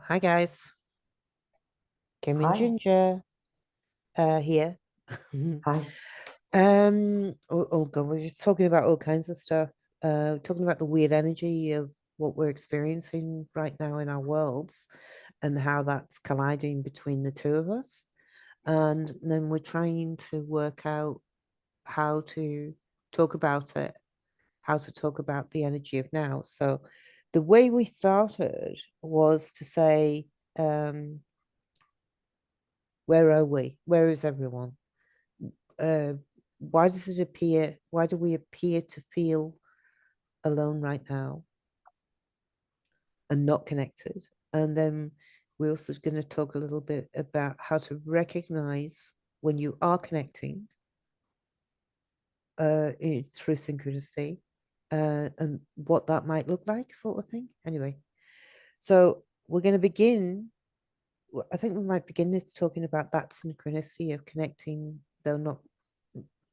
Hi guys, Kim and Hi, Ginger here. hi. Oh God, we're just talking about all kinds of stuff. Talking about the weird energy of what we're experiencing right now in our worlds and how that's colliding between the two of us. And then we're trying to work out how to talk about it, how to talk about the energy of now. So the way we started was to say, um, where are we? Where is everyone? Uh, why does it appear? Why do we appear to feel alone right now and not connected? And then we're also going to talk a little bit about how to recognize when you are connecting through synchronicity and what that might look like, sort of thing. Anyway, so we're going to begin. I think we might begin this talking about that synchronicity of connecting, though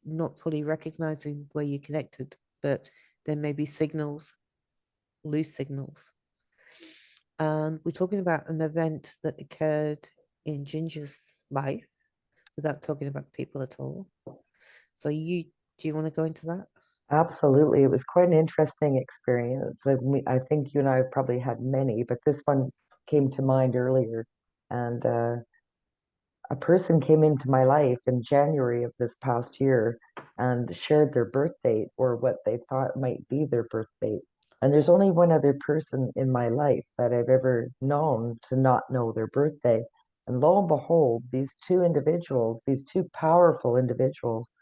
not fully recognizing where you're connected, but there may be signals, loose signals. And we're talking about an event that occurred in Ginger's life without talking about people at all. So do you want to go into that? Absolutely. It was quite an interesting experience. I think you and I have probably had many, but this one came to mind earlier. And a person came into my life in January of this past year and shared their birth date or what they thought might be their birth date. And there's only one other person in my life that I've ever known to not know their birthday. And lo and behold, these two individuals, these two powerful individuals,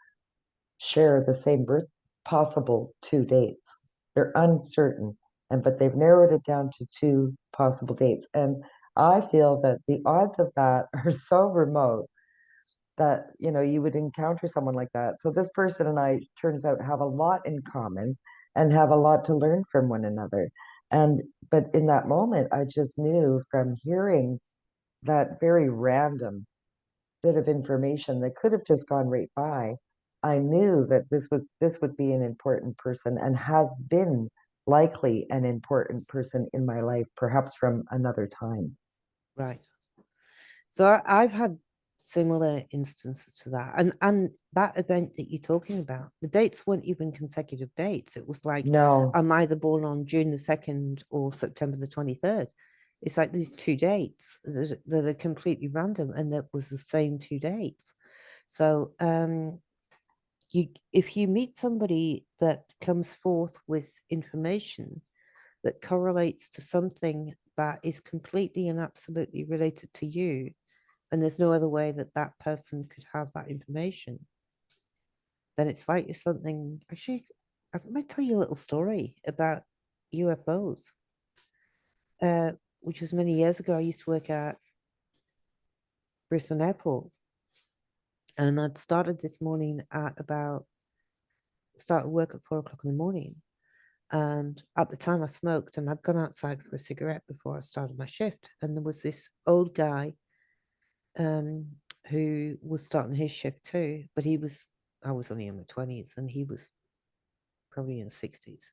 share the same birth possible two dates. They're uncertain, and but they've narrowed it down to two possible dates. And I feel that the odds of that are so remote that you would encounter someone like that. So this person and I turns out have a lot in common and have a lot to learn from one another. And but in that moment, I just knew from hearing that very random bit of information that could have just gone right by, I knew that this would be an important person and has been likely an important person in my life, perhaps from another time. Right. So I've had similar instances to that, and that event that you're talking about, the dates weren't even consecutive dates. It was like No, I'm either born on June the 2nd or September the 23rd. It's like these two dates that are completely random, and that was the same two dates. So you if you meet somebody that comes forth with information that correlates to something that is completely and absolutely related to you, and there's no other way that that person could have that information, then it's like it's something. Actually, I might tell you a little story about UFOs, which was many years ago. I used to work at Brisbane Airport, and I'd started this morning at about started work at 4 o'clock in the morning. And at the time, I smoked, and I'd gone outside for a cigarette before I started my shift. And there was this old guy um, who was starting his shift too, but I was only in my 20s, and he was probably in his 60s.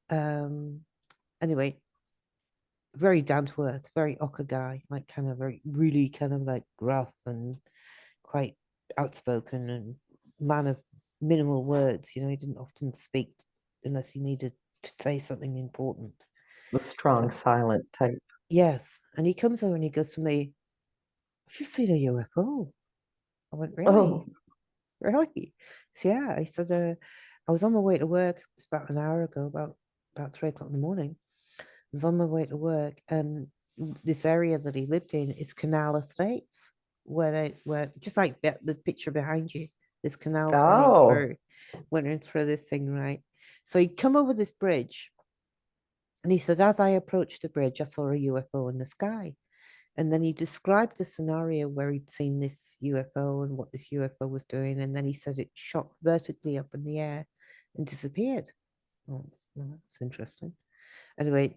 Um, anyway, very down to earth, very ochre guy, like kind of very, really kind of like gruff and quite outspoken and man of minimal words. He didn't often speak unless he needed to say something important. the strong, So, silent type. yes. And he comes over and he goes to me, I've just seen a UFO. I went, Oh, really? Really? So, yeah. He said, I was on my way to work. It was about an hour ago, about 3 o'clock in the morning. I was on my way to work, and this area that he lived in is canal estates, where just like the picture behind you, there's canals oh, running through this thing, right? So he'd come over this bridge, and he said, as I approached the bridge, I saw a UFO in the sky. And then he described the scenario where he'd seen this UFO and what this UFO was doing. And then he said it shot vertically up in the air and disappeared. Oh, well, that's interesting. Anyway,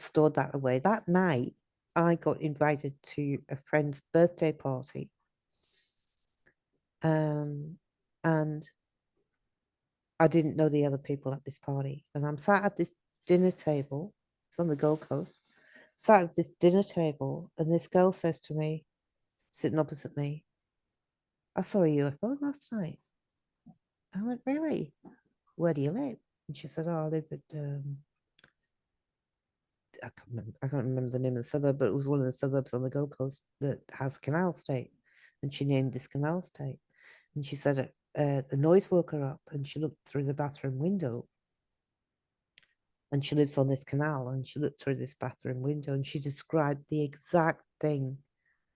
stored that away. That night, I got invited to a friend's birthday party. Um, and I didn't know the other people at this party. And I'm sat at this dinner table. It's on the Gold Coast. sat at this dinner table, and this girl says to me, sitting opposite me, I saw a UFO last night. I went, really? Where do you live? And she said, oh, I live at, I can't remember the name of the suburb, but it was one of the suburbs on the Gold Coast that has a canal state. And she named this canal state. And she said the noise woke her up, and she looked through the bathroom window. And she lives on this canal, and she looked through this bathroom window, and she described the exact thing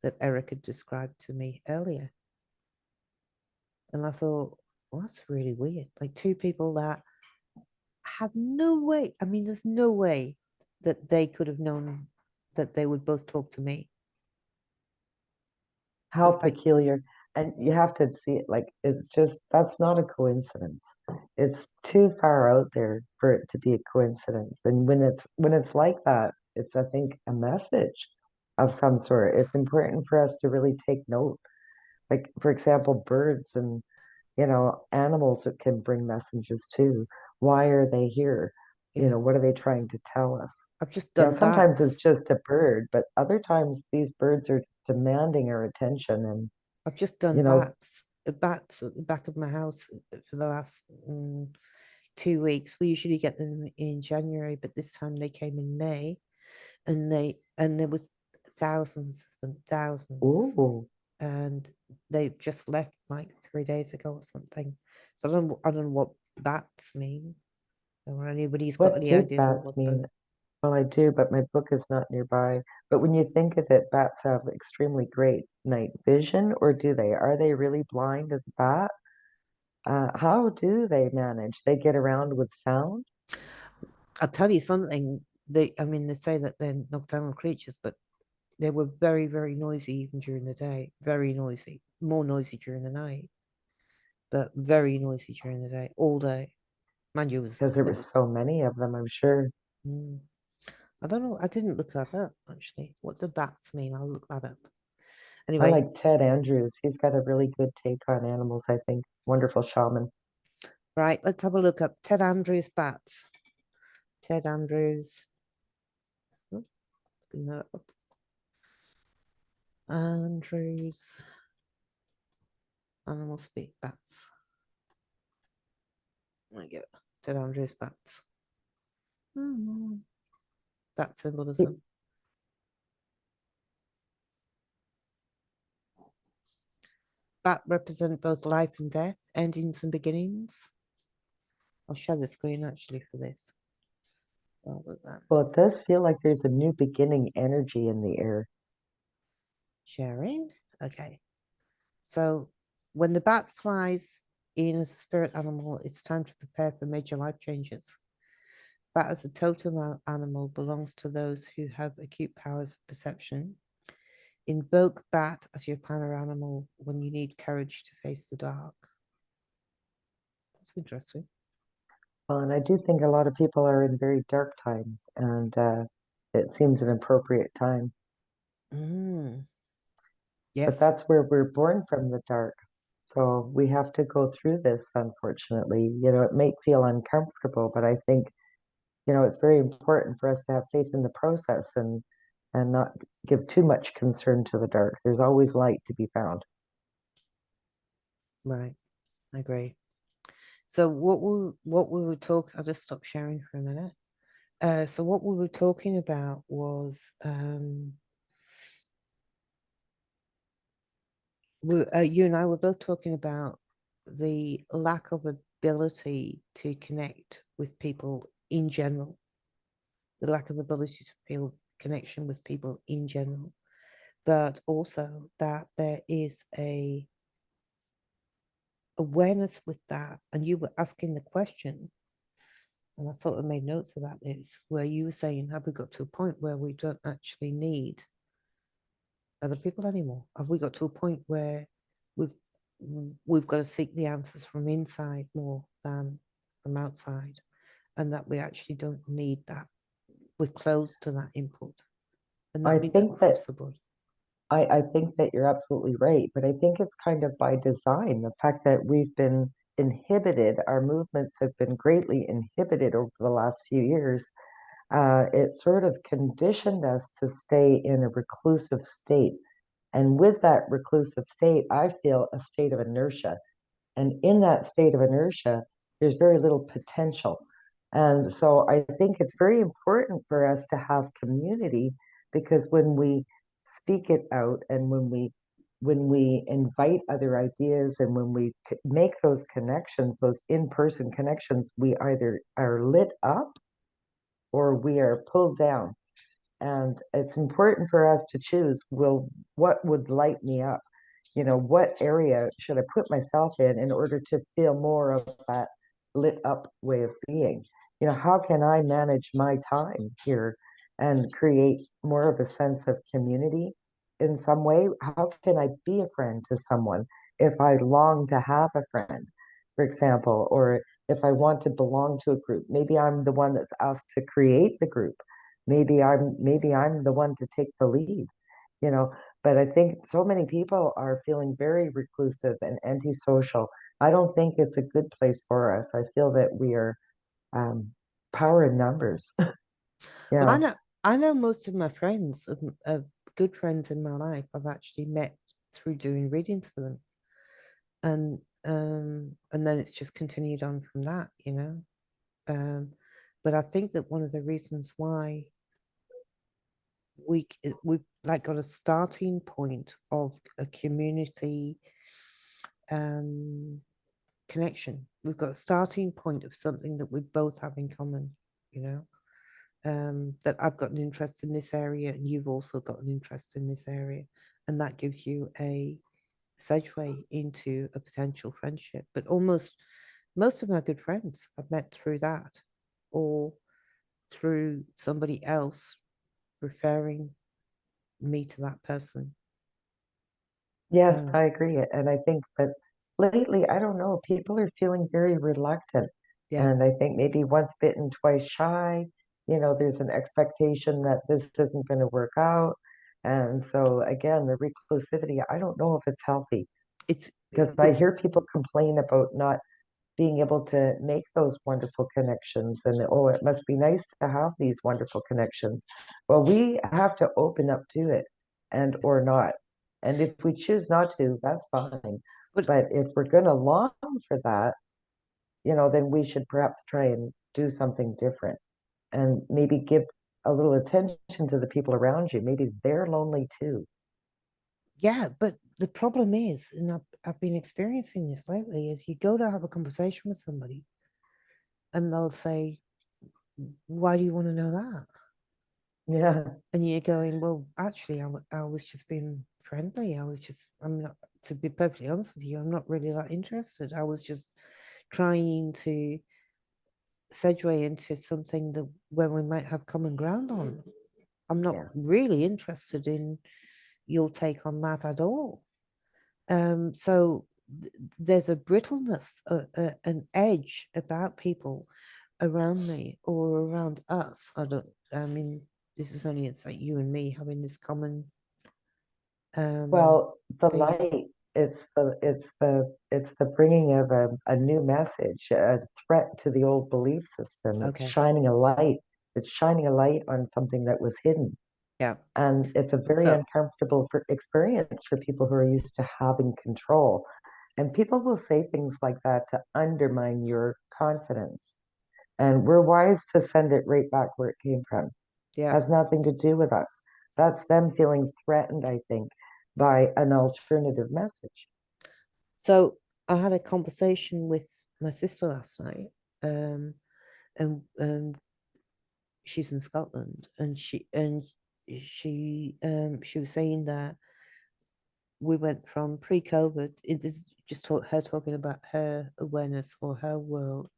that Eric had described to me earlier. And I thought, well, that's really weird. Like two people that had no way. I mean, there's no way that they could have known that they would both talk to me. So How it's like, peculiar. And you have to see it like it's just that's not a coincidence. It's too far out there for it to be a coincidence. And when it's like that, it's I think a message of some sort. It's important for us to really take note. Like for example, birds and animals that can bring messages too. Why are they here? yeah, What are they trying to tell us? I've just done Sometimes it's bats. just a bird, but other times these birds are demanding our attention and I've just done you know, bats. Bats at the back of my house for the last 2 weeks. We usually get them in January, but this time they came in May, and there was thousands of them, thousands, ooh, and they just left like 3 days ago or something. So I don't know what bats mean, or anybody's got what any do ideas of bats what mean? the. Well, I do, but my book is not nearby. But when you think of it, bats have extremely great night vision, or do they? Are they really blind as a bat? How do they manage? They get around with sound? I'll tell you something. I mean, they say that they're nocturnal creatures, but they were very, very noisy even during the day. Very noisy, more noisy during the night, but very noisy during the day, all day. Mind you, Because there there were was. so many of them, I'm sure. Mm, I don't know. I didn't look that up actually. What do bats mean? I'll look that up. I Anyway, like Ted Andrews. He's got a really good take on animals, I think. Wonderful shaman. right. Let's have a look up Ted Andrews bats. Ted Andrews. Oh, looking that up. Andrews animal speak bats. There we go. Ted Andrews bats. Bat He- symbolism. Bat represent both life and death, endings and beginnings. I'll share the screen actually for this rather than Well, it does feel like there's a new beginning energy in the air. sharing. Okay. So when the bat flies in as a spirit animal, it's time to prepare for major life changes. Bat as a totem animal belongs to those who have acute powers of perception. Invoke bat as your planner animal when you need courage to face the dark. That's interesting. Well, and I do think a lot of people are in very dark times, and it seems an appropriate time. Mm, But yes, that's where we're born from, the dark. So we have to go through this, unfortunately. It may feel uncomfortable, but I think, it's very important for us to have faith in the process and not give too much concern to the dark. There's always light to be found. right. I agree. So what we were talking, I'll just stop sharing for a minute. So what we were talking about was you and I were both talking about the lack of ability to connect with people in general, the lack of ability to feel connection with people in general, but also that there is a awareness with that. And you were asking the question, and I sort of made notes about this, where you were saying, have we got to a point where we don't actually need other people anymore? Have we got to a point where we've we've got to seek the answers from inside more than from outside, and that we actually don't need that? We're closed to that input, and I that means think that across the board. I think that you're absolutely right, but I think it's kind of by design. The fact that we've been inhibited, our movements have been greatly inhibited over the last few years. it sort of conditioned us to stay in a reclusive state. And with that reclusive state, I feel a state of inertia. And in that state of inertia, there's very little potential. And so I think it's very important for us to have community, because when we speak it out and when we invite other ideas and when we make those connections, those in-person connections, we either are lit up or we are pulled down. And it's important for us to choose, well, what would light me up? What area should I put myself in order to feel more of that lit up way of being? How can I manage my time here and create more of a sense of community in some way? How can I be a friend to someone if I long to have a friend, for example, or if I want to belong to a group? Maybe I'm the one that's asked to create the group. Maybe I'm the one to take the lead, you know. But I think so many people are feeling very reclusive and antisocial. I don't think it's a good place for us. I feel that we are um, power in numbers. Well, Yeah. I know most of my friends, of good friends in my life, I've actually met through doing readings for them, and then it's just continued on from that, you know. Um, but I think that one of the reasons why we've like got a starting point of a community um connection. We've got a starting point of something that we both have in common, you know. That I've got an interest in this area and you've also got an interest in this area. And that gives you a segue into a potential friendship. But almost most of my good friends I've met through that, or through somebody else referring me to that person. Yes, Uh, I agree. And I think that lately, I don't know, people are feeling very reluctant. yeah, And I think maybe once bitten, twice shy. There's an expectation that this isn't going to work out. And so again, the reclusivity, I don't know if it's healthy, it's because I hear people complain about not being able to make those wonderful connections, and oh, it must be nice to have these wonderful connections. Well, we have to open up to it, and or not. And if we choose not to, that's fine. but But if we're going to long for that, then we should perhaps try and do something different and maybe give a little attention to the people around you. Maybe they're lonely too. yeah, but the problem is, and I've been experiencing this lately, is you go to have a conversation with somebody and they'll say, why do you want to know that? Yeah, And you're going, well, actually, I was just being friendly. I'm not, to be perfectly honest with you, I'm not really that interested. I was just trying to segue into something that where we might have common ground on. I'm not yeah. really interested in your take on that at all. So there's a brittleness, an edge about people around me or around us. I mean, this is only, it's like you and me having this common um, Well, the thing. light, it's the bringing of a new message, a threat to the old belief system. It's Okay. shining a light. It's shining a light on something that was hidden. Yeah. And it's a very So, uncomfortable experience for people who are used to having control. And people will say things like that to undermine your confidence. And we're wise to send it right back where it came from. yeah. Has nothing to do with us. That's them feeling threatened, I think, by an alternative message. So I had a conversation with my sister last night. And she's in Scotland, and she was saying that we went from pre-COVID. It is just her talking about her awareness or her world.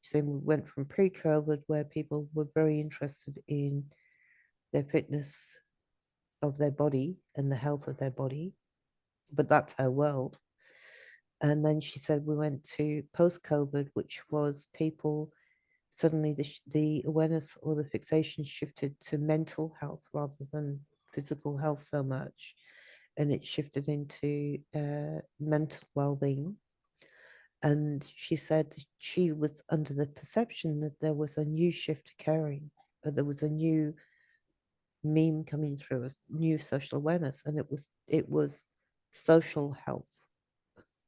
She's saying we went from pre-COVID, where people were very interested in their fitness of their body and the health of their body, but that's her world. And then she said we went to post-COVID, which was people suddenly the awareness or the fixation shifted to mental health rather than physical health so much, and it shifted into mental well-being. And she said she was under the perception that there was a new shift occurring, there was a new meme coming through, as new social awareness, and it was social health.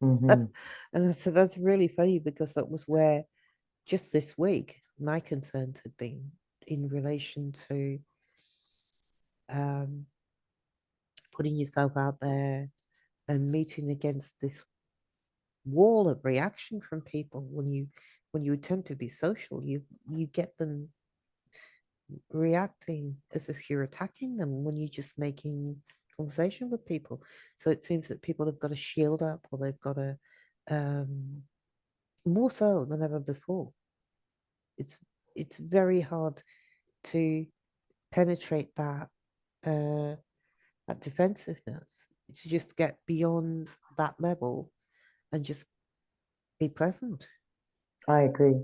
Hmm. And I said that's really funny because that was where just this week my concerns had been in relation to um, putting yourself out there and meeting against this wall of reaction from people when you attempt to be social. You get them reacting as if you're attacking them when you're just making conversation with people. So it seems that people have got a shield up, or they've got a more so than ever before. It's it's very hard to penetrate uh that defensiveness, to just get beyond that level and just be present. I agree.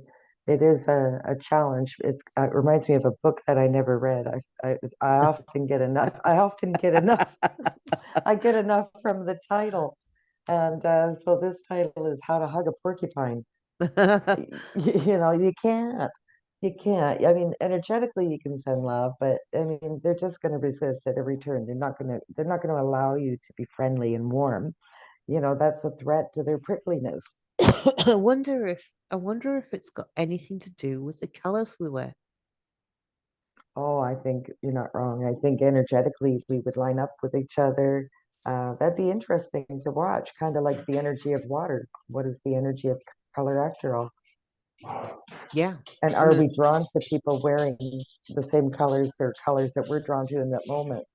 It is a challenge. It reminds me of a book that I never read. I often get enough. I often get enough. I get enough from the title, and so this title is "How to Hug a Porcupine." You can't. You can't. I mean, energetically, you can send love, but I mean, they're just going to resist at every turn. They're not going to allow you to be friendly and warm. That's a threat to their prickliness. I wonder if it's got anything to do with the colors we wear. Oh, I think you're not wrong. I think energetically we would line up with each other. That'd be interesting to watch, kind of like the energy of water. What is the energy of color after all? Yeah. And I are mean, we drawn to people wearing the same colors or colors that we're drawn to in that moment?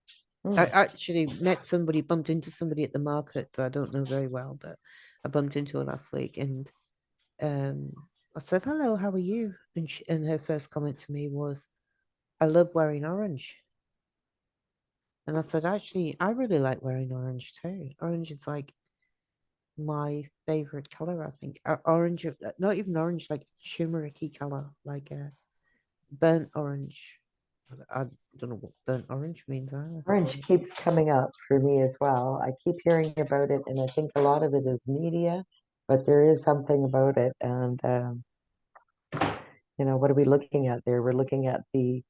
I Hmm. actually bumped into somebody at the market that I don't know very well, but I bumped into her last week, and um, I said, "Hello, how are you?" And her first comment to me was, "I love wearing orange." And I said, "Actually, I really like wearing orange too. Orange is like my favorite color, I think. Orange, not even orange, like shimmery color, like burnt orange. I don't know what burnt orange means either. Orange keeps coming up for me as well. I keep hearing about it, and I think a lot of it is media, but there is something about it. And what are we looking at there? We're looking at the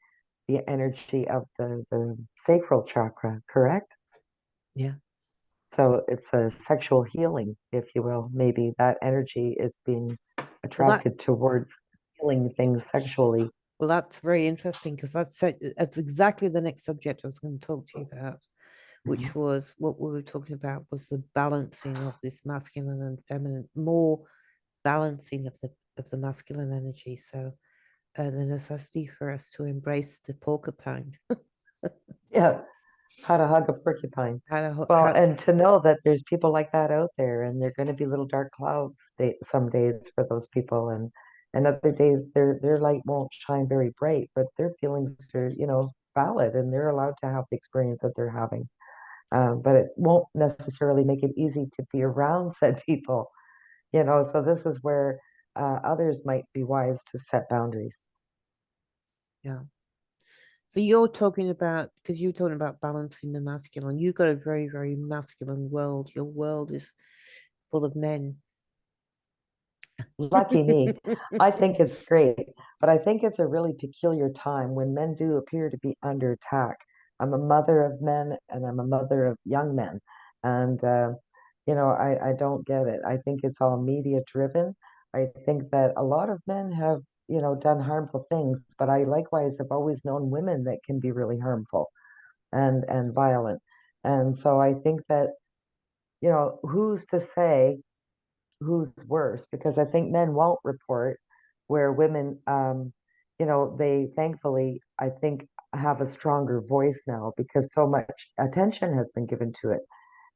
energy of the sacral chakra, correct? Yeah. So it's a sexual healing, if you will. Maybe that energy is being Well, that attracted towards healing things sexually. well, that's very interesting because that's exactly the next subject I was going to talk to you about, which Mhm. was what we were talking about was the balancing of this masculine and feminine, more balancing of the masculine energy. So the necessity for us to embrace the porcupine. Yeah, how to hug a porcupine. How to Well, how and to know that there's people like that out there, and they're going to be little dark clouds some days for those people, and other days their light won't shine very bright, but their feelings are, valid, and they're allowed to have the experience that they're having. But it won't necessarily make it easy to be around said people, So this is where others might be wise to set boundaries. yeah. So you're talking about, because you're talking about balancing the masculine. You've got a very, very masculine world. Your world is full of men. Lucky me. I think it's great, but I think it's a really peculiar time when men do appear to be under attack. I'm a mother of men and I'm a mother of young men. And, I don't get it. I think it's all media driven. I think that a lot of men have, done harmful things, but I likewise have always known women that can be really harmful and violent. And so I think that, who's to say who's worse? Because I think men won't report where women, they thankfully, I think, have a stronger voice now because so much attention has been given to it.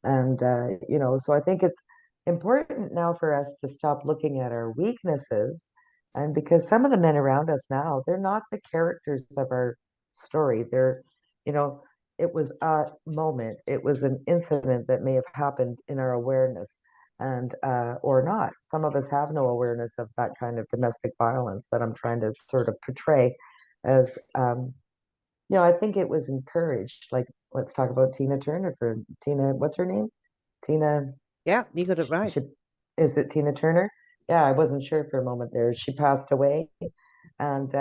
And, so I think it's important now for us to stop looking at our weaknesses. And because some of the men around us now, they're not the characters of our story. You know, it was a moment, it was an incident that may have happened in our awareness and, or not. Some of us have no awareness of that kind of domestic violence that I'm trying to sort of portray as, I think it was encouraged. Like, let's talk about Tina Turner for Tina, what's her name? Tina, Yeah, you got it right. she, is it Tina Turner? Yeah, I wasn't sure for a moment there. She passed away. And,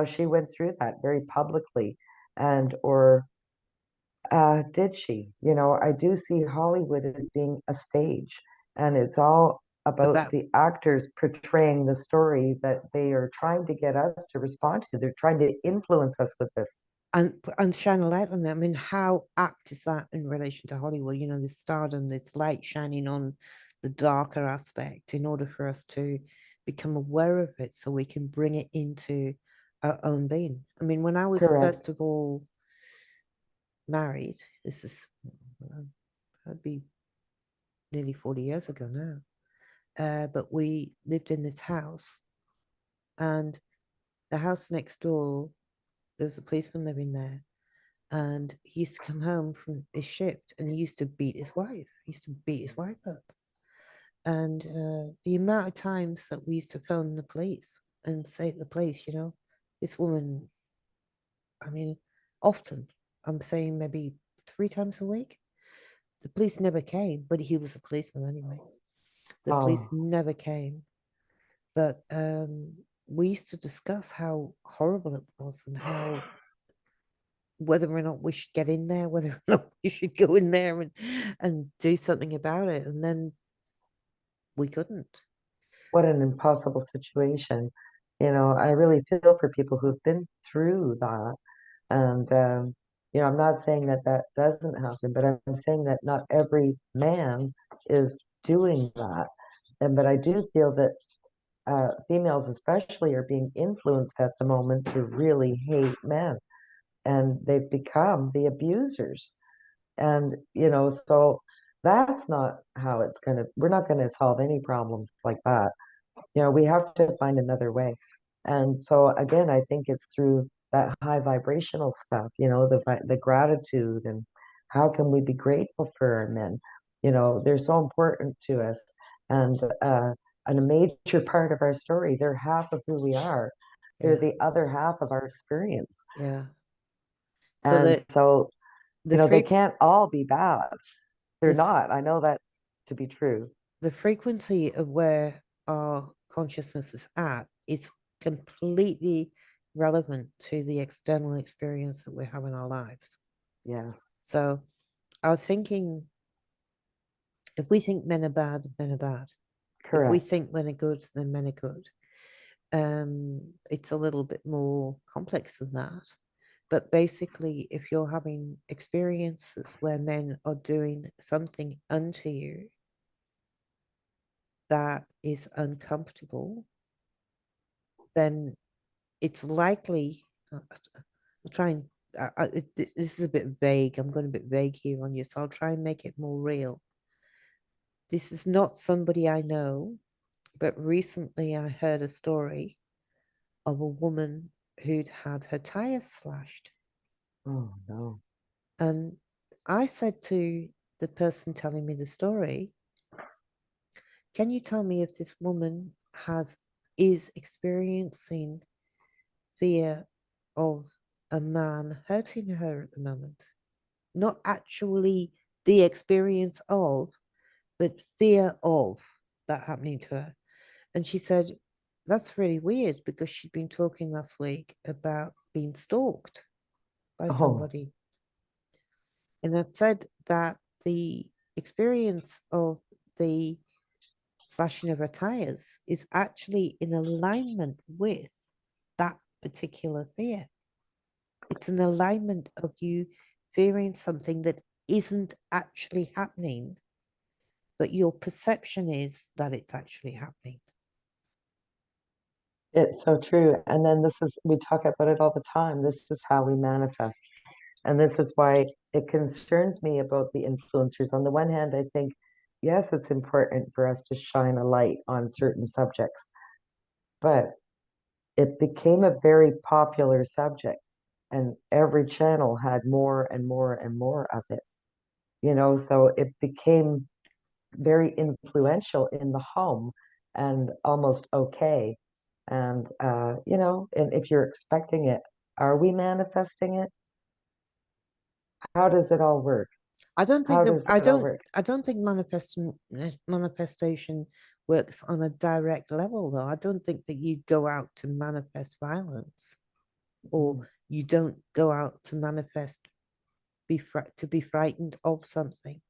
she went through that very publicly, and or did she? I do see Hollywood as being a stage, and it's all But about that the actors portraying the story that they are trying to get us to respond to. They're trying to influence us with this. and shine a light on it. I mean, how apt is that in relation to Hollywood? This stardom, this light shining on the darker aspect in order for us to become aware of it so we can bring it into our own being. I mean, when I was Correct. first of all married, this is that'd be nearly 40 years ago now. But we lived in this house, and the house next door, there was a policeman living there, and he used to come home from his shift and he used to beat his wife. He used to beat his wife up. And the amount of times that we used to phone the police and say to the police, this woman, I mean, often, I'm saying maybe 3 times a week, the police never came, but he was a policeman anyway. The police Oh, never came. But we used to discuss how horrible it was and how whether or not we should get in there, whether or not we should go in there and do something about it. And then we couldn't. what an impossible situation. I really feel for people who've been through that. And, I'm not saying that that doesn't happen, but I'm saying that not every man is doing that. But I do feel that females, especially, are being influenced at the moment to really hate men, and they've become the abusers. And, so that's not how we're not going to solve any problems like that. We have to find another way. And so again, I think it's through that high vibrational stuff, the gratitude, and how can we be grateful for our men? They're so important to us, and a major part of our story. They're half of who we are. They're Yeah. the other half of our experience. Yeah. So And so, the they freq can't all be bad. They're the not. I know that to be true. the frequency of where our consciousness is at is completely relevant to the external experience that we have in our lives. Yes, So our thinking, if we think men are bad, men are bad. If we correct. think men are good, then men are good. It's a little bit more complex than that. But basically, if you're having experiences where men are doing something unto you that is uncomfortable, then it's likely. I'll try and. This is a bit vague. I'm going a bit vague here on you, so I'll try and make it more real. This is not somebody I know, but recently I heard a story of a woman who'd had her tires slashed. Oh, no. And I said to the person telling me the story, can you tell me if this woman is experiencing fear of a man hurting her at the moment? Not actually the experience of, but fear of that happening to her. And she said, that's really weird because she'd been talking last week about being stalked by Oh, somebody. And I said that the experience of the slashing of her tires is actually in alignment with that particular fear. It's an alignment of you fearing something that isn't actually happening, but your perception is that it's actually happening. it's so true. And then we talk about it all the time. This is how we manifest. And this is why it concerns me about the influencers. On the one hand, I think, yes, it's important for us to shine a light on certain subjects, but it became a very popular subject, and every channel had more and more and more of it, so it became very influential in the home and almost okay. And if you're expecting it, are we manifesting it? How does it all work? I don't think How that does it all work? I don't think manifestation works on a direct level though. I don't think that you go out to manifest violence. or Mm. you don't go out to manifest to be frightened of something.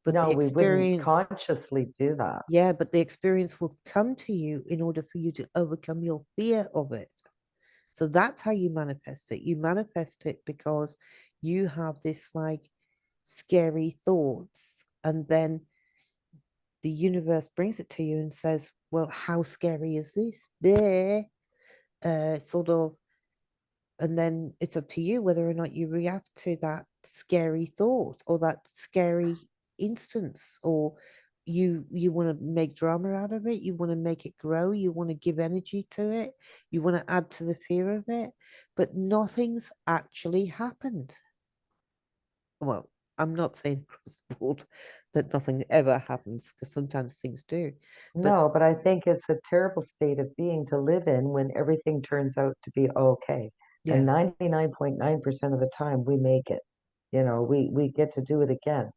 But the No, we wouldn't experience, consciously do that. yeah, but the experience will come to you in order for you to overcome your fear of it. So that's how you manifest it. You manifest it because you have this like scary thoughts, and then the universe brings it to you and says, well, how scary is this? There, sort of, and then it's up to you whether or not you react to that scary thought or that scary instance, or you want to make drama out of it, you want to make it grow, you want to give energy to it, you want to add to the fear of it, but nothing's actually happened. Well, I'm not saying across the board that nothing ever happens, because sometimes things do, but No, but I think it's a terrible state of being to live in when everything turns out to be okay. And yeah, 99.9% of the time we make it. We get to do it again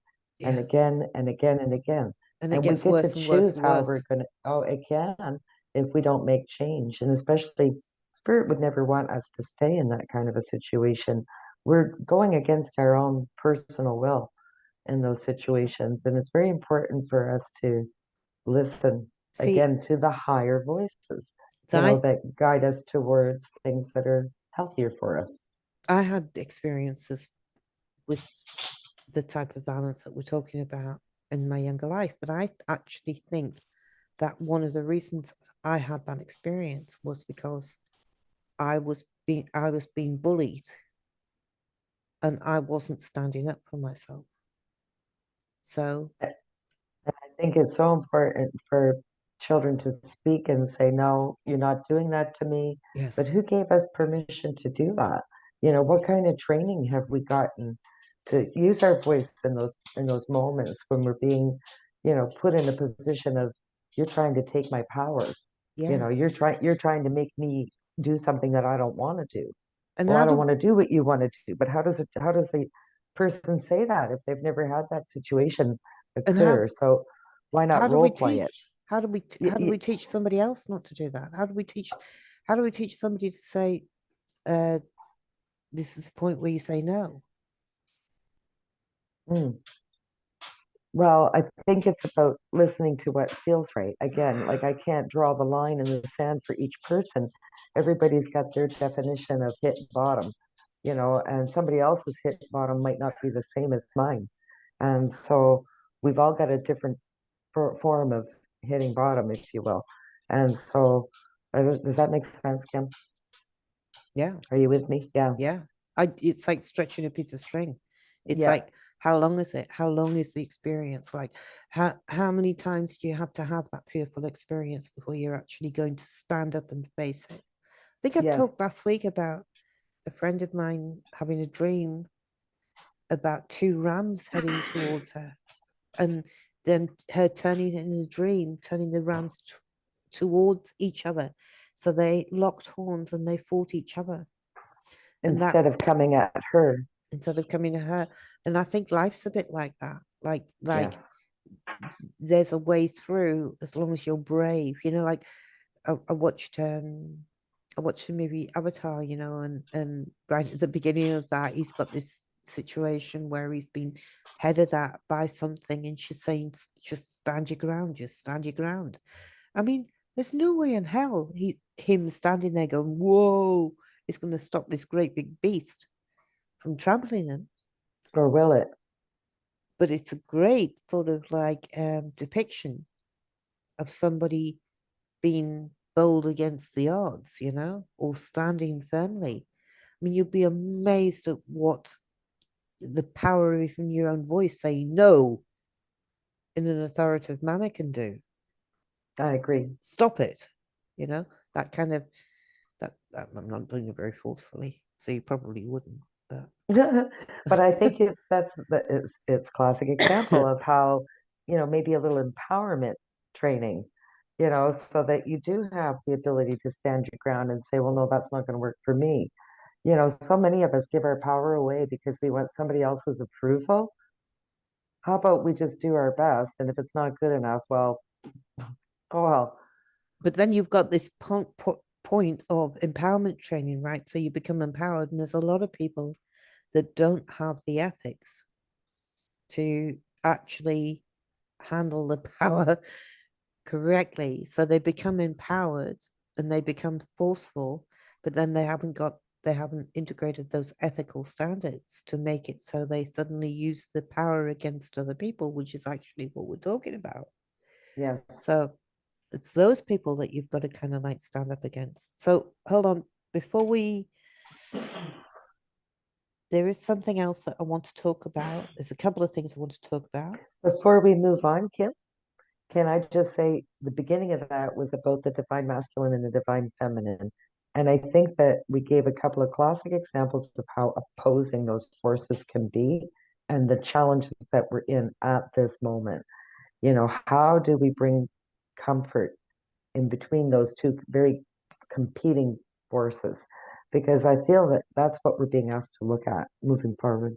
and yeah, again and again and again. and it And we gets get to worse and worse choose and how we're worse. going to, oh, it can if we don't make change. And especially spirit would never want us to stay in that kind of a situation. We're going against our own personal will in those situations. And it's very important for us to listen See, again to the higher voices, so that guide us towards things that are healthier for us. I had experiences with the type of balance that we're talking about in my younger life. But I actually think that one of the reasons I had that experience was because I was being bullied, and I wasn't standing up for myself. So And I think it's so important for children to speak and say, no, you're not doing that to me. But yes, who gave us permission to do that? What kind of training have we gotten to use our voice in those moments when we're being, put in a position of you're trying to take my power. yeah. You're trying to make me do something that I don't want to do. And Well, how I don't do want to do what you want to do. But how does a person say that if they've never had that situation and how occur? So why how not do we role play it? teach? Y- How do y- we teach somebody else not to do that? How do we teach somebody to say, uh, this is the point where you say no? mm. Well, I think it's about listening to what feels right. Again, like I can't draw the line in the sand for each person. Everybody's got their definition of hit bottom, and somebody else's hit bottom might not be the same as mine. And so we've all got a different form of hitting bottom, if you will. And so, does that make sense, Kim? Yeah. Are you with me? Yeah. Yeah. It's like stretching a piece of string. It's Yeah. like, how long is it? How long is the experience? Like, how many times do you have to have that fearful experience before you're actually going to stand up and face it? I think I Yes. talked last week about a friend of mine having a dream about two rams heading towards her, and then her turning in a dream, turning the rams towards each other. So they locked horns and they fought each other. And that, Instead of coming at her. instead of coming to her. And I think life's a bit like that. Like Yes. there's a way through as long as you're brave. Like I watched the movie Avatar, and right at the beginning of that, he's got this situation where he's been headed at by something, and she's saying, just stand your ground, just stand your ground. I mean, there's no way in hell him standing there going, whoa, it's going to stop this great big beast from trampling him. Or will it? But it's a great sort of like depiction of somebody being bold against the odds, or standing firmly. I mean, you'd be amazed at what the power of even your own voice saying no in an authoritative manner can do. I agree. Stop it, you know, that kind of that I'm not doing it very forcefully, so you probably wouldn't, but But I think it's classic example of how, maybe a little empowerment training, so that you do have the ability to stand your ground and say, well, no, that's not going to work for me. So many of us give our power away because we want somebody else's approval. How about we just do our best? And if it's not good enough, well, oh well. but then you've got this point of empowerment training, right? So you become empowered, and there's a lot of people that don't have the ethics to actually handle the power correctly. So they become empowered and they become forceful, but then they haven't integrated those ethical standards to make it so they suddenly use the power against other people, which is actually what we're talking about. Yes. So it's those people that you've got to kind of like stand up against. So hold on, before we, there is something else that I want to talk about. There's a couple of things I want to talk about. Before we move on, Kim, can I just say the beginning of that was about the divine masculine and the divine feminine. And I think that we gave a couple of classic examples of how opposing those forces can be and the challenges that we're in at this moment. You know, how do we bring comfort in between those two very competing forces? Because I feel that that's what we're being asked to look at moving forward.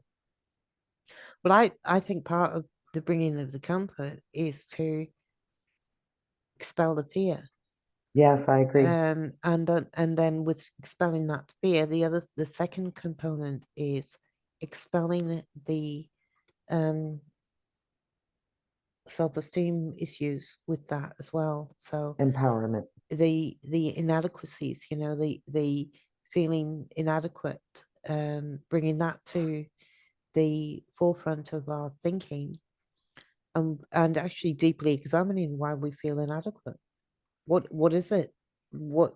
But I think part of the bringing of the comfort is to expel the fear. Yes, I agree. And then with expelling that fear, the second component is expelling the um self-esteem issues with that as well. So Empowerment. the inadequacies, the feeling inadequate, bringing that to the forefront of our thinking, and actually deeply examining why we feel inadequate. What is it? What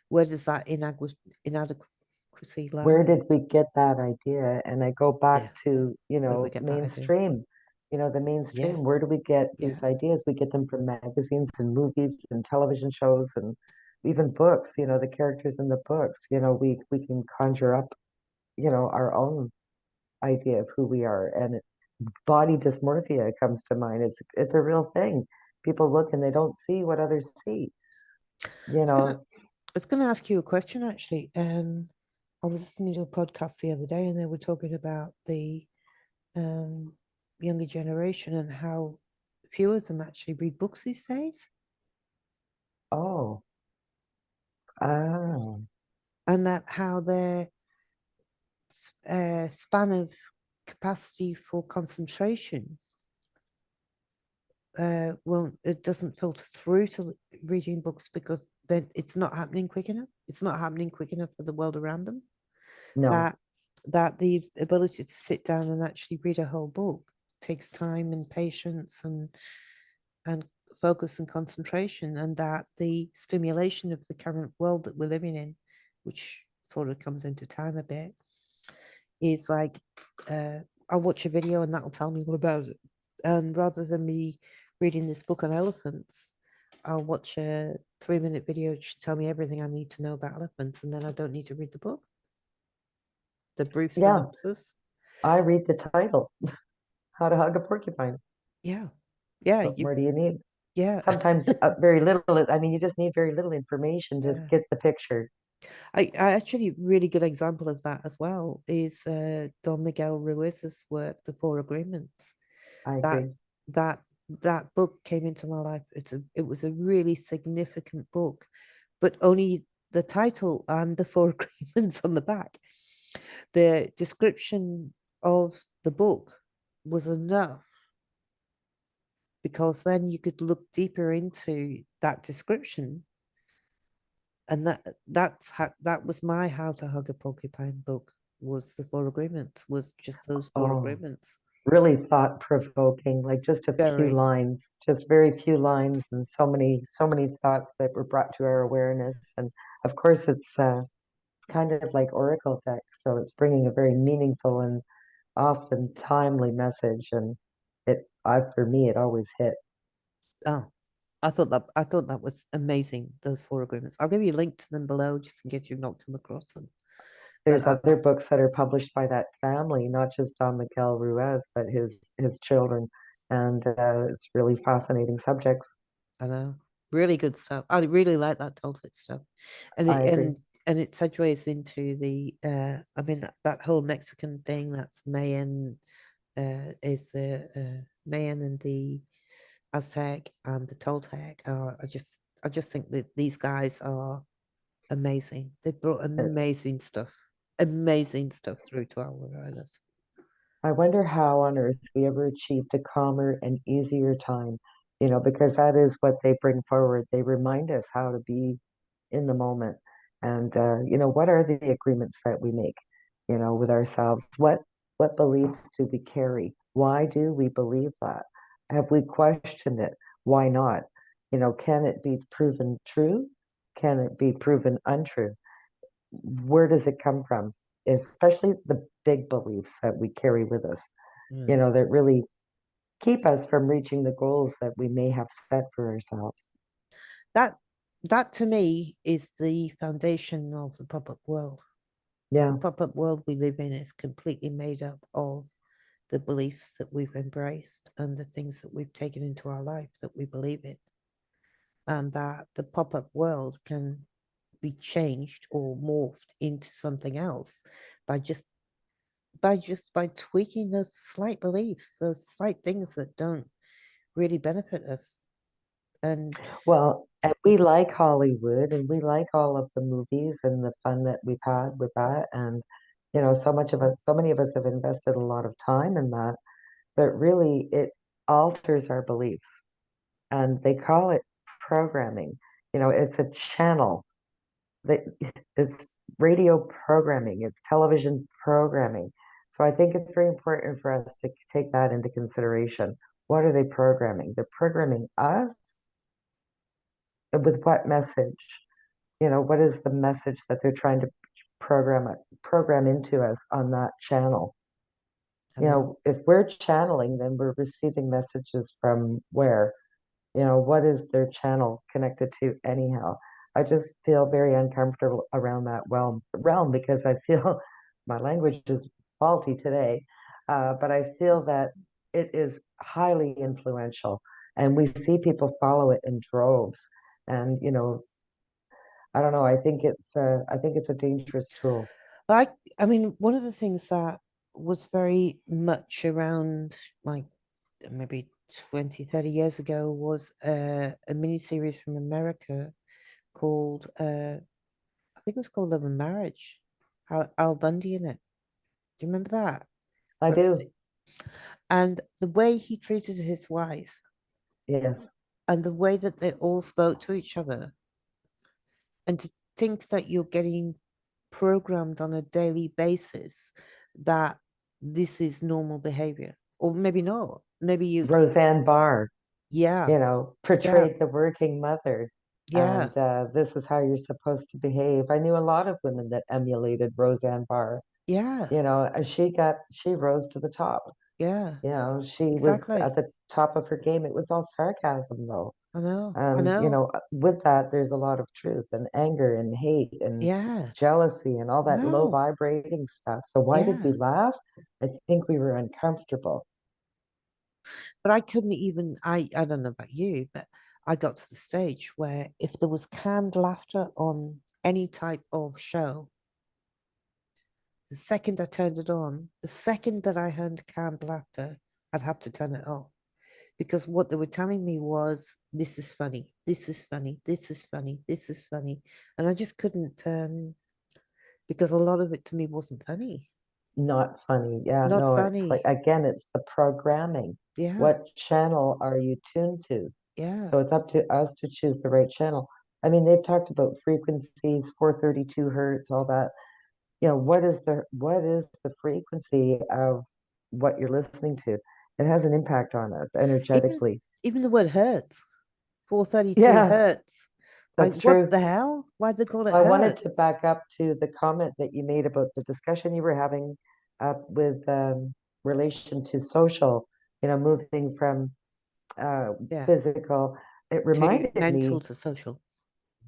Where does that inadequacy Where lie? did we get that idea? And I go back Yeah, to, where do we get that idea? mainstream, the Yeah, mainstream. Where do we get yeah. these ideas? We get them from magazines and movies and television shows and even books, the characters in the books. We can conjure up, our own idea of who we are. And body dysmorphia comes to mind. It's a real thing. People look and they don't see what others see, you It's gonna know. I was gonna ask you a question actually. I was listening to a podcast the other day, and they were talking about the um younger generation and how few of them actually read books these days, Oh, ah, and that how their span of capacity for concentration won't it doesn't filter through to reading books because then it's not happening quick enough. It's not happening quick enough for the world around them. no, That the ability to sit down and actually read a whole book takes time and patience and focus and concentration, and that the stimulation of the current world that we're living in, which sort of comes into time a bit, is like I'll watch a video and that'll tell me all about it. And rather than me reading this book on elephants, I'll watch a 3-minute video to tell me everything I need to know about elephants, and then I don't need to read the book, the brief yeah. synopsis. I read the title, How to Hug a Porcupine. Yeah. Yeah, What you more do you need? yeah. Sometimes very little. I mean, you just need very little information. Just Yeah. get the picture. I actually really good example of that as well is Don Miguel Ruiz's work, The Four Agreements. I That agree. that that book came into my life. It was a really significant book, but only the title and the four agreements on the back. The description of the book was enough because then you could look deeper into that description, and that was my how to hug a porcupine book, was the four agreements, was just those four Oh, agreements. really thought provoking, like just a few Very. lines, just very few lines, and so many thoughts that were brought to our awareness. And of course, it's kind of like oracle deck, so it's bringing a very meaningful and often timely message. And for me, it always hit. Oh, I thought that was amazing, those four agreements. I'll give you a link to them below just in case you've not come across them. But There's other books that are published by that family, not just Don Miguel Ruiz, but his children, and it's really fascinating subjects. I know, really good stuff. I really like that Toltec stuff, and I agree. it segues into the I mean that whole Mexican thing. That's Mayan, is the Mayan and the Aztec and the Toltec. I just think that these guys are amazing. They brought Uh, amazing stuff through to our awareness. I wonder how on earth we ever achieved a calmer and easier time, because that is what they bring forward. They remind us how to be in the moment. And what are the agreements that we make, with ourselves? What beliefs do we carry? Why do we believe that? Have we questioned it? Why not? Can it be proven true? Can it be proven untrue? Where does it come from? Especially the big beliefs that we carry with us, Yeah. that really keep us from reaching the goals that we may have set for ourselves. That that to me is the foundation of the pop-up world. The Yeah. pop-up world we live in is completely made up of the beliefs that we've embraced and the things that we've taken into our life that we believe in. And that the pop-up world can be changed or morphed into something else by by tweaking those slight beliefs, those slight things that don't really benefit us. And Well, and we like Hollywood and we like all of the movies and the fun that we've had with that. And, so many of us have invested a lot of time in that, but really it alters our beliefs. And they call it programming. It's a channel that it's radio programming, it's television programming. So I think it's very important for us to take that into consideration. What are they programming? They're programming us with what message? What is the message that they're trying to program into us on that channel? I know If we're channeling, then we're receiving messages from where? What is their channel connected to anyhow? I just feel very uncomfortable around that realm because I feel my language is faulty today, but I feel that it is highly influential, and we see people follow it in droves. And I don't know. I think it's a dangerous tool. I I mean, one of the things that was very much around like maybe 20, 30 years ago was a mini series from America called I think it was called Love and Marriage. Al Bundy in it. Do you remember that? I Where do. and the way he treated his wife Yes. and the way that they all spoke to each other, and to think that you're getting programmed on a daily basis that this is normal behavior, or maybe not. Maybe you, Roseanne Barr, yeah, yeah, portrayed the working mother. yeah, And this is how you're supposed to behave. I knew a lot of women that emulated Roseanne Barr. yeah, And she rose to the top. yeah, She was at exactly. the top of her game. It was all sarcasm, though. I And, know, with that, there's a lot of truth and anger and hate and yeah, jealousy and all I that low know, vibrating stuff. So why did yeah. we laugh? I think we were uncomfortable. But I couldn't even, I don't know about you, but I got to the stage where if there was canned laughter on any type of show, the second I turned it on, the second that I heard canned laughter, I'd have to turn it off because what they were telling me was, this is funny, this is funny, this is funny, this is funny. And I just couldn't, because a lot of it to me wasn't funny. Not funny. Yeah, Not no, it's like, funny. again, it's the programming. Yeah, What channel are you tuned to? yeah. So it's up to us to choose the right channel. I mean, they've talked about frequencies, 432 hertz, all that. What is the frequency of what you're listening to? It has an impact on us Even energetically. even the word hurts, 432 Yeah, hertz. Like, that's what true. the hell? Why'd they call it I wanted to hertz? back up to the comment that you made about the discussion you were having with relation to social, moving from Yeah. physical. It To reminded mental me, to social.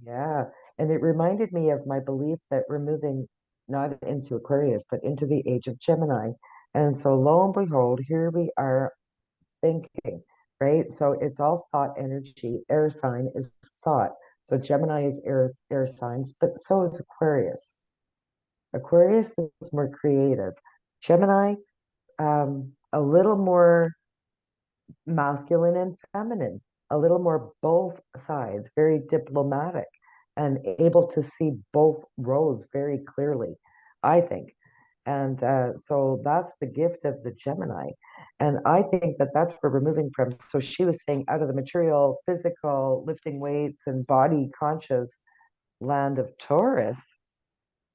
yeah, and it reminded me of my belief that we're moving not into Aquarius, but into the age of Gemini. And so lo and behold, here we are thinking, right? So it's all thought energy. Air sign is thought. So Gemini is air signs, but so is Aquarius. Aquarius is more creative. Gemini, a little more masculine and feminine, a little more both sides, very diplomatic. and able to see both roads very clearly, I think. And so that's the gift of the Gemini. And I think that that's where we're moving from. So she was saying out of the material, physical, lifting weights and body conscious land of Taurus,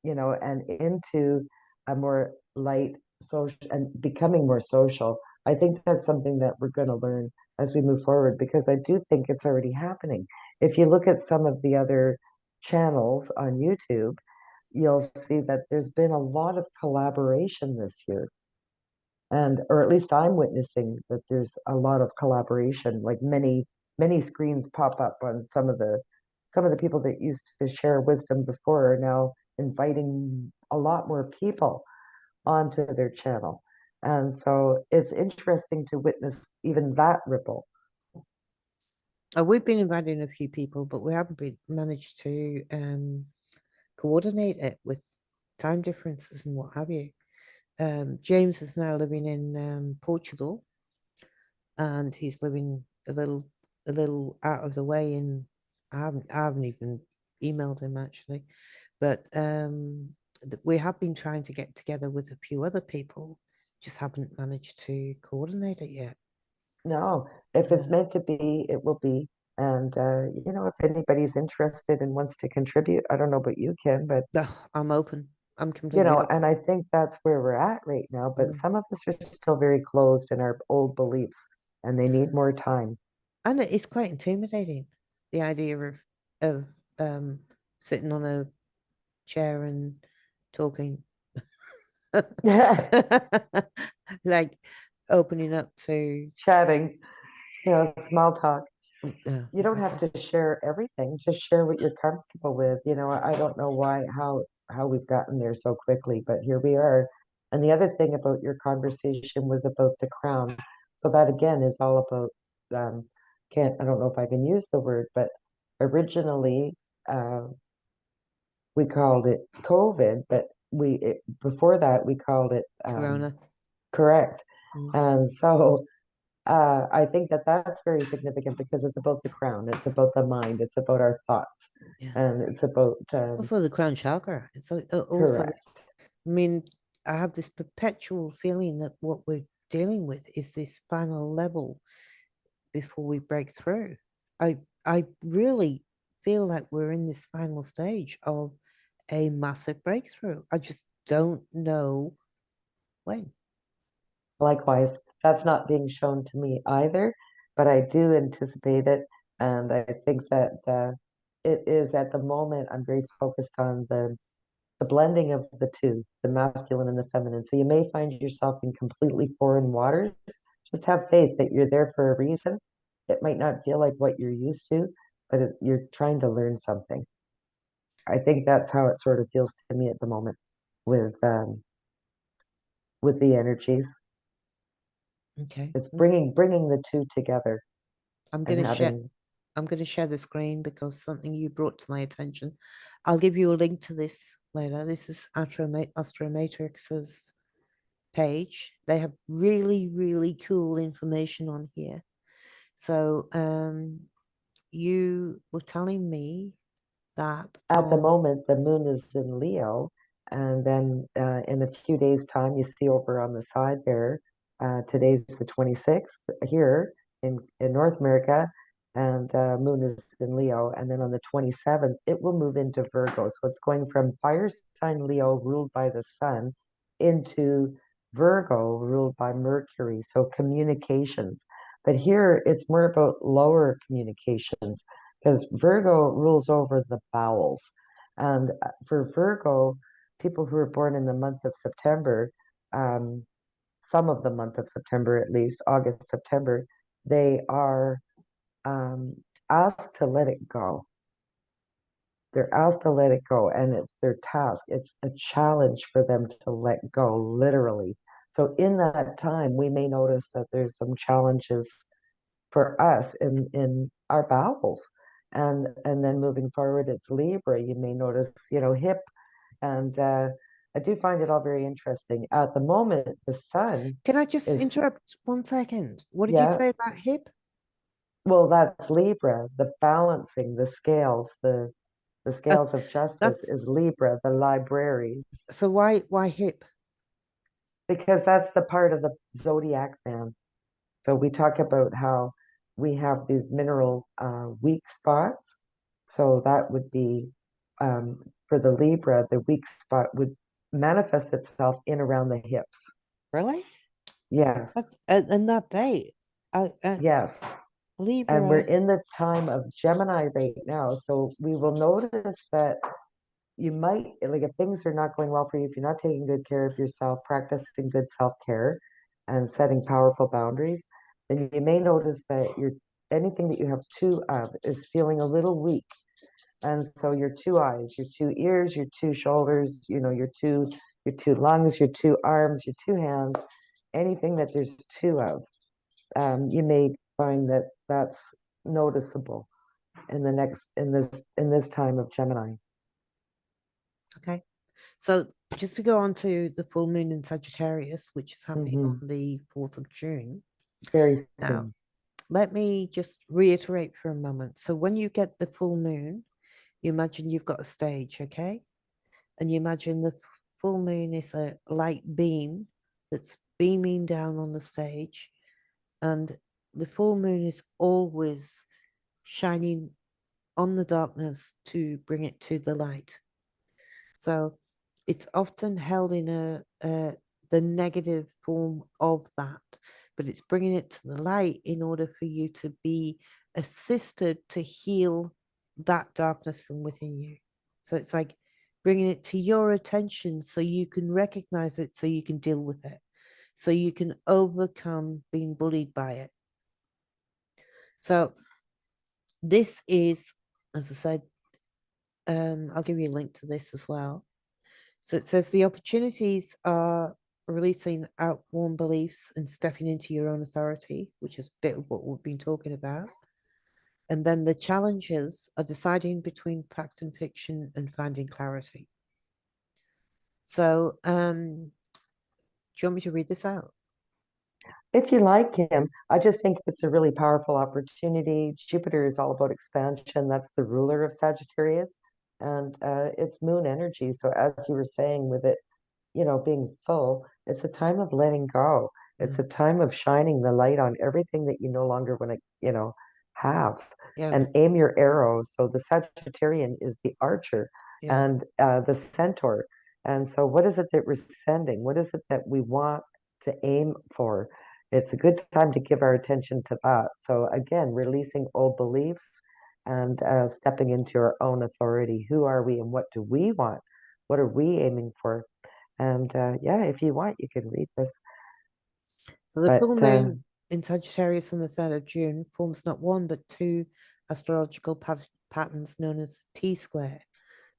and into a more light social and becoming more social. I think that's something that we're going to learn as we move forward because I do think it's already happening. If you look at some of the other channels on YouTube, you'll see that there's been a lot of collaboration this year. And or at least I'm witnessing that there's a lot of collaboration, like many screens pop up on some of the people that used to share wisdom before are now inviting a lot more people onto their channel. And so it's interesting to witness even that ripple. We've been inviting a few people, but we haven't managed to coordinate it with time differences and what have you. James is now living in Portugal, and he's living a little out of the way. And I haven't even emailed him actually, but we have been trying to get together with a few other people, just haven't managed to coordinate it yet. No, if it's Uh, meant to be, it will be. And if anybody's interested and wants to contribute, I don't know about you, Ken, but I'm open. I'm completely and open. I think that's where we're at right now. But Mm. some of us are still very closed in our old beliefs, and they need more time. And it's quite intimidating, the idea of um sitting on a chair and talking. Like opening up to Chatting, small talk. You don't have exactly. to share everything. Just share what you're comfortable with. I don't know how we've gotten there so quickly, but here we are. And the other thing about your conversation was about the crown. So that again is all about can't I don't know if I can use the word, but originally uh, we called it COVID, but before that we called it Corona. correct. Mm, And so I think that that's very significant because it's about the crown, it's about the mind, it's about our thoughts, yeah. and it's about Also the crown chakra. It's also, correct. I mean, I have this perpetual feeling that what we're dealing with is this final level before we break through. I really feel like we're in this final stage of a massive breakthrough. I just don't know when. Likewise, that's not being shown to me either, but I do anticipate it, and I think that it is at the moment. I'm very focused on the blending of the two, the masculine and the feminine. So you may find yourself in completely foreign waters. Just have faith that you're there for a reason. It might not feel like what you're used to, but you're trying to learn something. I think that's how it sort of feels to me at the moment with the energies. Okay. It's bringing the two together I'm and gonna share having I'm gonna share the screen because something you brought to my attention. I'll give you a link to this later. This is Astromatrix's page. They have really, really cool information on here. So you were telling me that at the on moment, the moon is in Leo, and then in a few days' time, you see over on the side there, today's the 26th here in North America, and moon is in Leo, and then on the 27th, it will move into Virgo. So it's going from fire sign Leo, ruled by the sun, into Virgo, ruled by Mercury. So communications. But here, it's more about lower communications because Virgo rules over the bowels. And for Virgo, people who are born in the month of September, um, some of the month of September at least, August, September, they are um, asked to let it go. They're asked to let it go, and it's their task. It's a challenge for them to let go, literally. So in that time, we may notice that there's some challenges for us in our bowels. And then moving forward, it's Libra. You may notice, hip, and I do find it all very interesting. At the moment, the sun can I just is, interrupt 1 second? What did you yeah, say about hip? well, that's Libra, the balancing, the scales, the The Uh, scales of justice that's is Libra, the libraries, so why hip? because that's the part of the zodiac man. So we talk about how we have these mineral weak spots. So that would be for the Libra, the weak spot would manifest itself in around the hips. Really? Yes, That's and that date. yes. And we're Libra. in the time of Gemini right now. So we will notice that you might, like, if things are not going well for you, if you're not taking good care of yourself, practicing good self-care and setting powerful boundaries, then you may notice that anything that you have two of is feeling a little weak. And so your two eyes, your two ears, your two shoulders, your two lungs, your two arms, your two hands, anything that there's two of, you may find that that's noticeable in this time of Gemini. Okay. So just to go on to the full moon in Sagittarius, which is happening on Hmm. the 4th of June. Very Now, soon. let me just reiterate for a moment. So when you get the full moon, you imagine you've got a stage, okay? And you imagine the full moon is a light beam that's beaming down on the stage. And the full moon is always shining on the darkness to bring it to the light. So it's often held in the negative form of that, but it's bringing it to the light in order for you to be assisted to heal that darkness from within you. So it's like bringing it to your attention so you can recognize it, so you can deal with it, so you can overcome being bullied by it. So this is, as I said, I'll give you a link to this as well. So it says the opportunities are releasing outworn beliefs and stepping into your own authority, which is a bit of what we've been talking about. And then the challenges are deciding between fact and fiction and finding clarity. So, do you want me to read this out? If you like him, I just think it's a really powerful opportunity. Jupiter is all about expansion. That's the ruler of Sagittarius, and it's moon energy. So as you were saying, with it, being full, it's a time of letting go. It's Mm, a time of shining the light on everything that you no longer want to, have, yeah, and aim your arrow. So the Sagittarian is the archer yeah. and the centaur. And so, what is it that we're sending? What is it that we want to aim for? It's a good time to give our attention to that. So again, releasing old beliefs and stepping into our own authority. Who are we and what do we want? What are we aiming for? And yeah, if you want, you can read this. So the full But moon in Sagittarius on the 3rd of June forms not one but two astrological patterns known as the T square.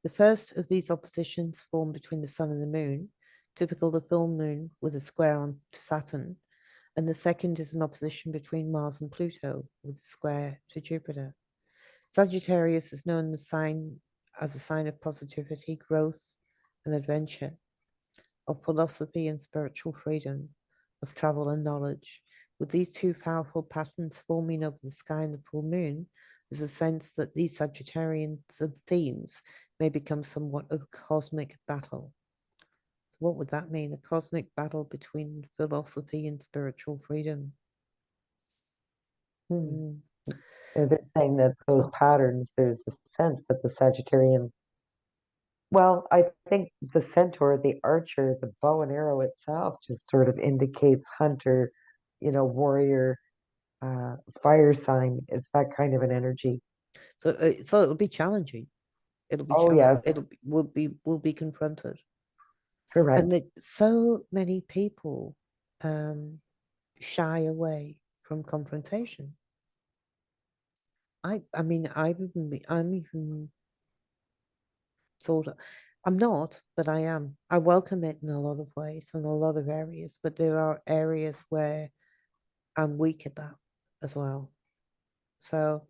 The first of these oppositions formed between the sun and the moon, typical of the full moon with a square on to Saturn, and the second is an opposition between Mars and Pluto with a square to Jupiter. Sagittarius is known as a sign of positivity, growth, and adventure, of philosophy and spiritual freedom, of travel and knowledge. With these two powerful patterns forming over the sky and the full moon, there's a sense that these Sagittarian themes may become somewhat of a cosmic battle. So what would that mean? A cosmic battle between philosophy and spiritual freedom. hmm, Mm. they're saying that those patterns, there's a sense that the Sagittarian, well, I think the centaur, the archer, the bow and arrow itself just sort of indicates hunter, warrior, fire sign. It's that kind of an energy. So it'll be challenging. It'll be Oh, challenged. yes, Will be confronted. And correct. that so many people shy away from confrontation. I mean I'm even sort of I'm not, but I am. I welcome it in a lot of ways in a lot of areas, but there are areas where I'm weak at that as well. So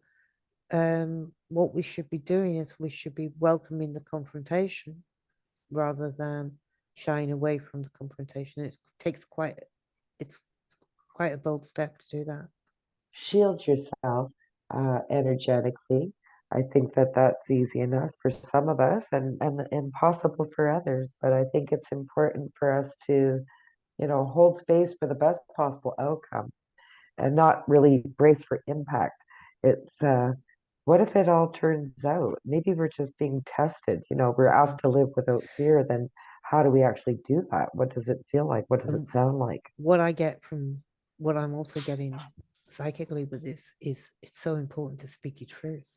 what we should be doing is we should be welcoming the confrontation rather than shying away from the confrontation. It's quite a bold step to do that. Shield yourself energetically. I think that that's easy enough for some of us and impossible for others. But I think it's important for us to, hold space for the best possible outcome and not really brace for impact. It's what if it all turns out? Maybe we're just being tested. We're Mhm. asked to live without fear. Then how do we actually do that? What does it feel like? What does it And sound like? what I get from what I'm also getting psychically with this is it's so important to speak your truth.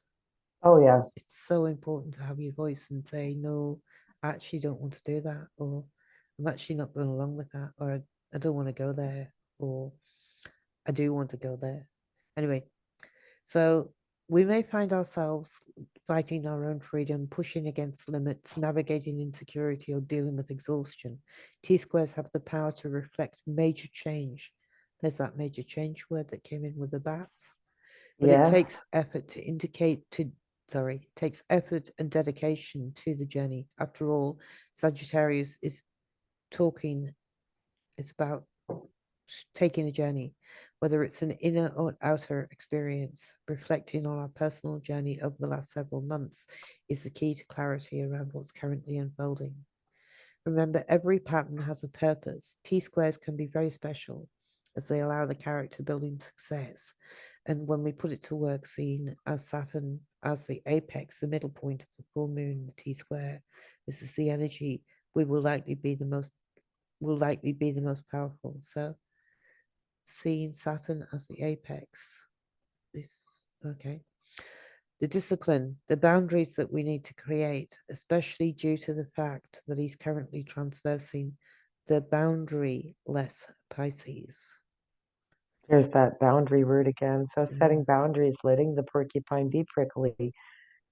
Oh, yes. It's so important to have your voice and say, no, I actually don't want to do that, or I'm actually not going along with that, or I don't want to go there, or I do want to go there. Anyway, so we may find ourselves fighting our own freedom, pushing against limits, navigating insecurity, or dealing with exhaustion. T squares have the power to reflect major change. There's that major change word that came in with the bats. But it Yes. takes effort to indicate to sorry, it takes effort and dedication to the journey. After all, Sagittarius is talking, it's about taking a journey, whether it's an inner or outer experience. Reflecting on our personal journey over the last several months is the key to clarity around what's currently unfolding. Remember, every pattern has a purpose. T squares can be very special as they allow the character building success. And when we put it to work, seen as Saturn as the apex, the middle point of the full moon, the T square, this is the energy we will likely be the most powerful. So seeing Saturn as the apex is okay. The discipline, the boundaries that we need to create, especially due to the fact that he's currently transversing the boundary less Pisces. There's that boundary word again. So setting Mm, boundaries, letting the porcupine be prickly,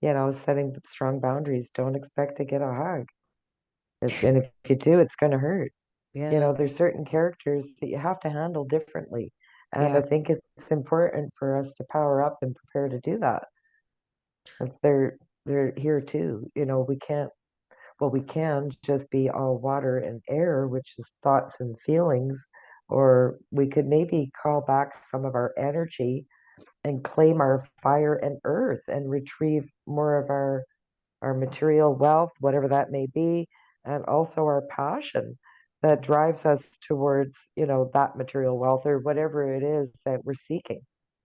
setting strong boundaries. Don't expect to get a hug. And if you do, it's going to hurt. yeah, There's certain characters that you have to handle differently. And I yeah. think it's important for us to power up and prepare to do that. If they're here too. We can just be all water and air, which is thoughts and feelings, or we could maybe call back some of our energy and claim our fire and earth and retrieve more of our material wealth, whatever that may be, and also our passion that drives us towards, that material wealth or whatever it is that we're seeking.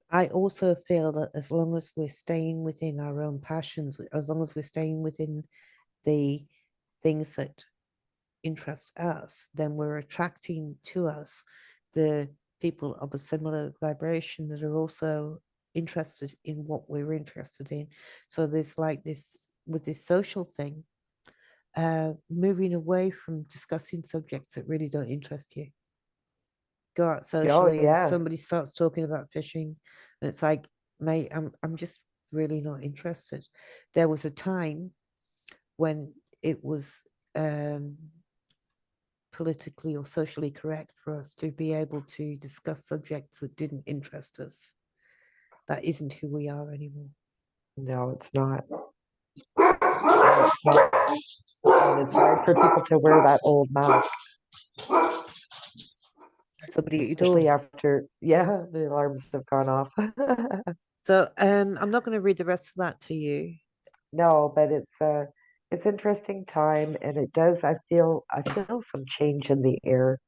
I also feel that as long as we're staying within our own passions, as long as we're staying within the things that interest us, then we're attracting to us the people of a similar vibration that are also interested in what we're interested in. So there's like this with this social thing, moving away from discussing subjects that really don't interest you. Go out Oh, socially and yes. somebody starts talking about fishing, and it's like, mate, I'm just really not interested. There was a time when it was politically or socially correct for us to be able to discuss subjects that didn't interest us. That isn't who we are anymore. No, it's not. No, it's not. And it's hard for people to wear that old mask, Somebody at your door. especially after, yeah, the alarms have gone off. So I'm not going to read the rest of that to you. No, but it's interesting time and it does I feel some change in the air.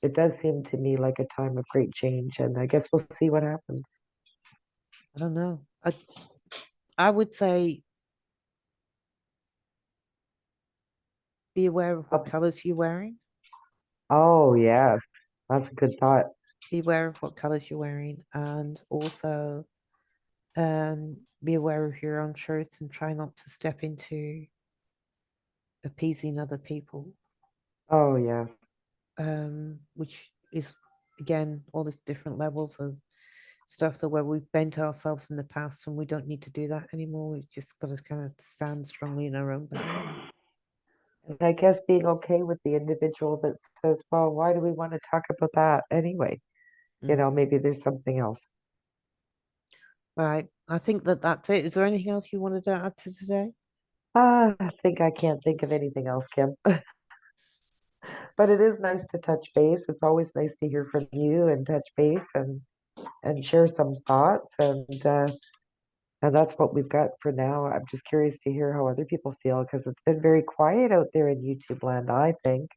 It does seem to me like a time of great change and I guess we'll see what happens. I don't know. I would say be aware of what Oh, colors you're wearing. oh yes, that's a good thought. Be aware of what colors you're wearing, and also be aware of your own truth and try not to step into appeasing other people, Oh yes. which is again all these different levels of stuff that where we've bent ourselves in the past and we don't need to do that anymore. We've just got to kind of stand strongly in our own power. And I guess being okay with the individual that says, well, why do we want to talk about that anyway? Mm. Maybe there's something else. All right. I think that that's it. Is there anything else you wanted to add to today? I think I can't think of anything else, Kim. But it is nice to touch base. It's always nice to hear from you and touch base and share some thoughts. And And that's what we've got for now. I'm just curious to hear how other people feel because it's been very quiet out there in YouTube land, I think.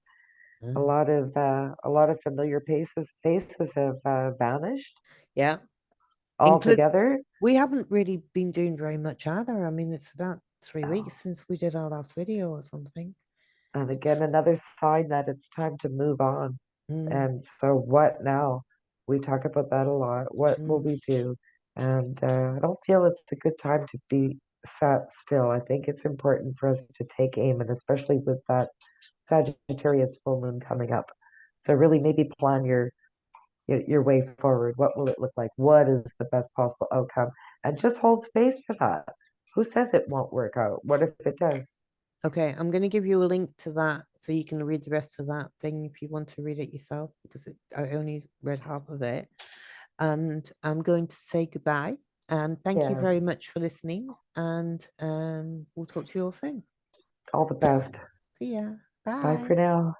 Mm. A lot of familiar faces have vanished Yeah. Include altogether. we haven't really been doing very much either. I mean, it's about 3 weeks since we did our last video or something. And again, another sign that it's time to move on. Mm, And so, what now? We talk about that a lot. What will mm. we do? And I don't feel it's a good time to be sat still. I think it's important for us to take aim, and especially with that Sagittarius full moon coming up. So, really, maybe plan your way forward. What will it look like? What is the best possible outcome? And just hold space for that. Who says it won't work out? What if it does? Okay, I'm going to give you a link to that so you can read the rest of that thing if you want to read it yourself, because I only read half of it. And I'm going to say goodbye. And thank you Yeah, very much for listening. And we'll talk to you all soon. all the best. See ya. Bye for Bye. now.